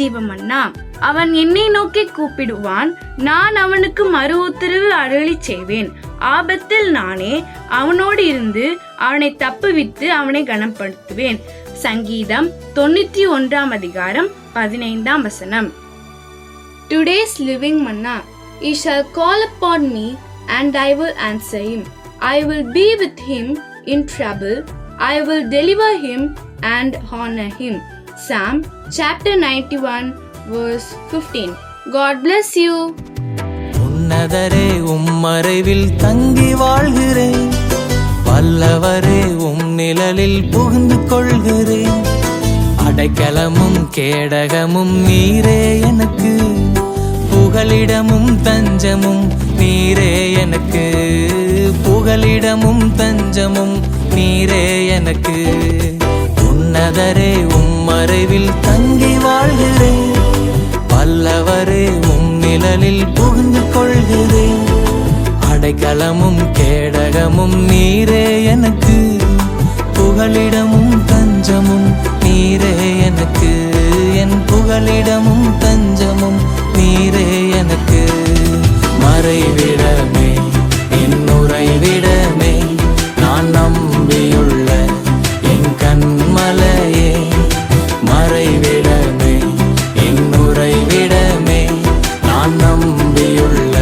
ஜீவமன்னா. அவன் என்னை நோக்கி கூப்பிடுவான், நான் அவனுக்கு மறு உத்தரவு அருளிச் செய்வேன். ஆபத்தில் நானே அவனோடு இருந்து அவனை தப்புவித்து அவனை கனப்படுத்துவேன். சங்கீதம் 91:15. Today's living manna. He shall call upon me, and I will answer him. I will be with him in trouble. I will deliver him and honor him. Psalm chapter 91:15. God bless you. உன்னதரே உம்மறைவில் தங்கி வாழ்கிறேன், வல்லவரே உம் நிழலில் புகுந்து கொள்கிறேன். அடைக்கலமும் கேடகமும் நீரே எனக்கு, புகலிடமும் தஞ்சமும் நீரே எனக்கு, புகலிடமும் தஞ்சமும் நீரே எனக்கு. உன்னதரே உம்மறைவில் தங்கி வாழ்கிறேன், வல்லவரே உம் நிழலில் புகுந்து கொள்கிறேன். அடைக்கலமும் கேடகமும் நீரே எனக்கு, புகலிடமும் தஞ்சமும் நீரே எனக்கு, என் புகலிடமும் தஞ்சமும் நீரே எனக்கு. மறைவிடமே என் உறைவிடமே, நான் நம்பியுள்ள என் கண்மலையே. மறைவிடமே என் உறைவிடமே, நான் நம்பியுள்ள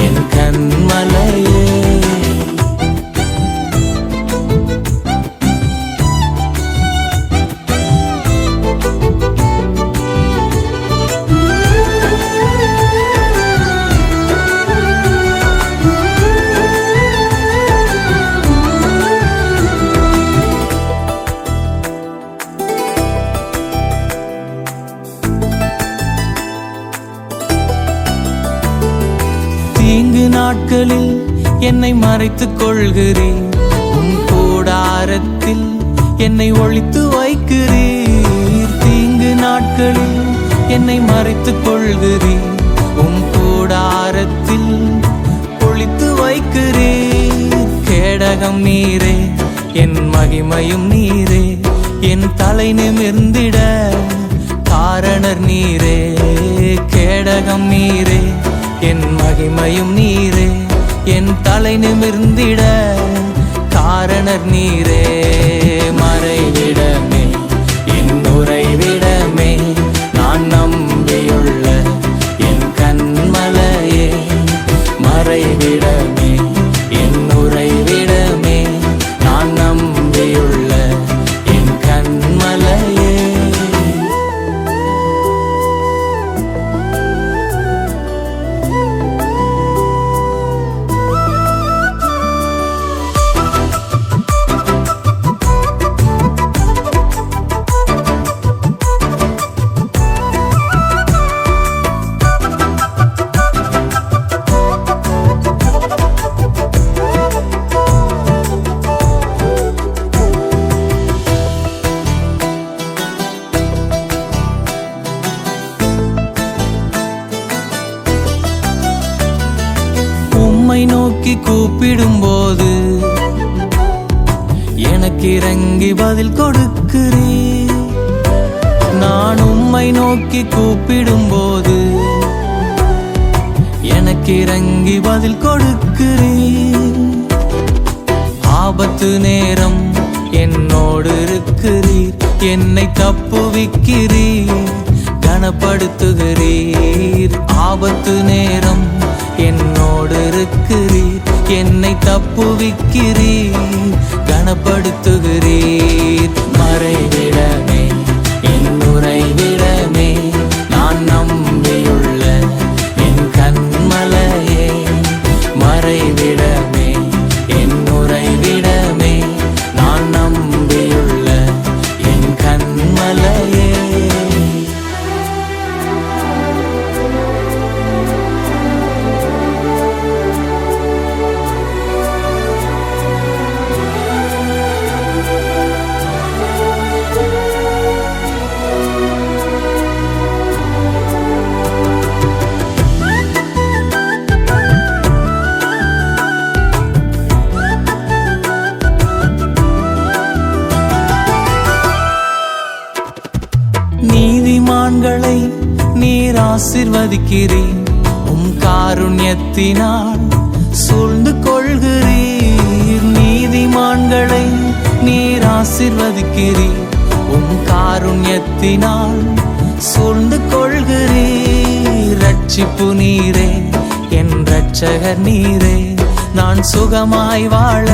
என் கண்மலையே. தீங்கு நாட்களில் என்னை மறைத்துக் கொள்கிறீர், உம் கூடாரத்தில் என்னை ஒளித்து வைக்கிறீர். தீங்கு நாட்களில் என்னை மறைத்துக் கொள்கிறீர், உம் கூடாரத்தில் ஒளித்து வைக்கிறீர். கேடகம் நீரே, என் மகிமையும் நீரே, என் தலை நிமிர்ந்திட காரணர் நீரே. கேடகம் நீரே, என் மகிமையும் நீரே, என் தலை நிமிர்ந்திட காரணர் நீரே. மறைவிடமே என் உறைவிடமே, நான் நம்பியுள்ள என் கண்மலையே. மறைவிடமே என் உறைவிடமே, நான் நம்பியுள்ள என் கண்மலையே. உம்மை நோக்கி கூப்பிடும்போது எனக்கு இறங்கி பதில் கொடுக்கிறீர். நான் உம்மை நோக்கி கூப்பிடும்போது எனக்கு இறங்கி பதில் கொடுக்கிறீர். ஆபத்து நேரம் என்னோடு இருக்கிறீர், என்னை தப்புவிக்கிறீர், கனப்படுத்துகிறீர். ஆபத்து நேரம் என்னோடு இருக்கிறீர், என்னை தப்புவிக்கிறீர், கனப்படுத்துகிறீர். மறைவிடமே என் உறைவிடமே, நான் நம்பியுள்ள என் கண்மலையே. மறைவிடமே என் உறைவிடமே, நான் நம்பியுள்ள என் கண்மலையே. நீதிமான்களை நீர் ஆசீர்வதிக்கிறீர். உம் காருண்யத்தினால் சூழ்ந்து கொள்கிறீர். நீதிமான்களை நீர் ஆசீர்வதிக்கிறீர். உம் காருண்யத்தினால் சூழ்ந்து கொள்கிறீர். ரட்சிப்பு நீரே, என் இரட்சகர் நீரே, நான் சுகமாய் வாழ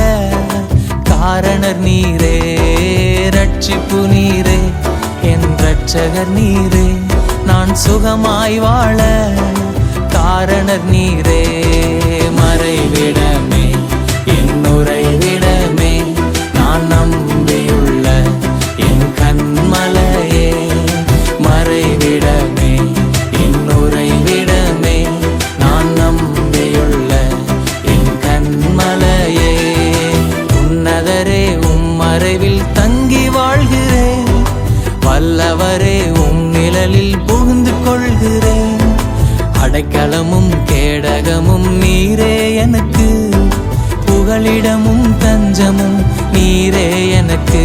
காரணர் நீரே. ரட்சிப்பு நீரே, என் இரட்சகர் நீரே, நான் சுகமாய் வாழ காரணர் நீரே. மறைவிடமே, என் உறைவிடமே, நான் நம்பியுள்ள என் கண்மலையே. மறைவிடமே, என் உறைவிடமே, நான் நம்பியுள்ள என் கண்மலையே. உன்னதரே, உம் மறைவில் தங்கி வாழ்கிறேன். வல்லவரே, உம் நிழலில் புகுந்து கொள்கிறேன். அடைக்கலமும் கேடகமும் நீரே எனக்கு, புகலிடமும் தஞ்சமும் நீரே எனக்கு.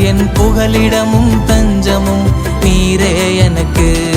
என் புகலிடமும் தஞ்சமும் நீரே எனக்கு.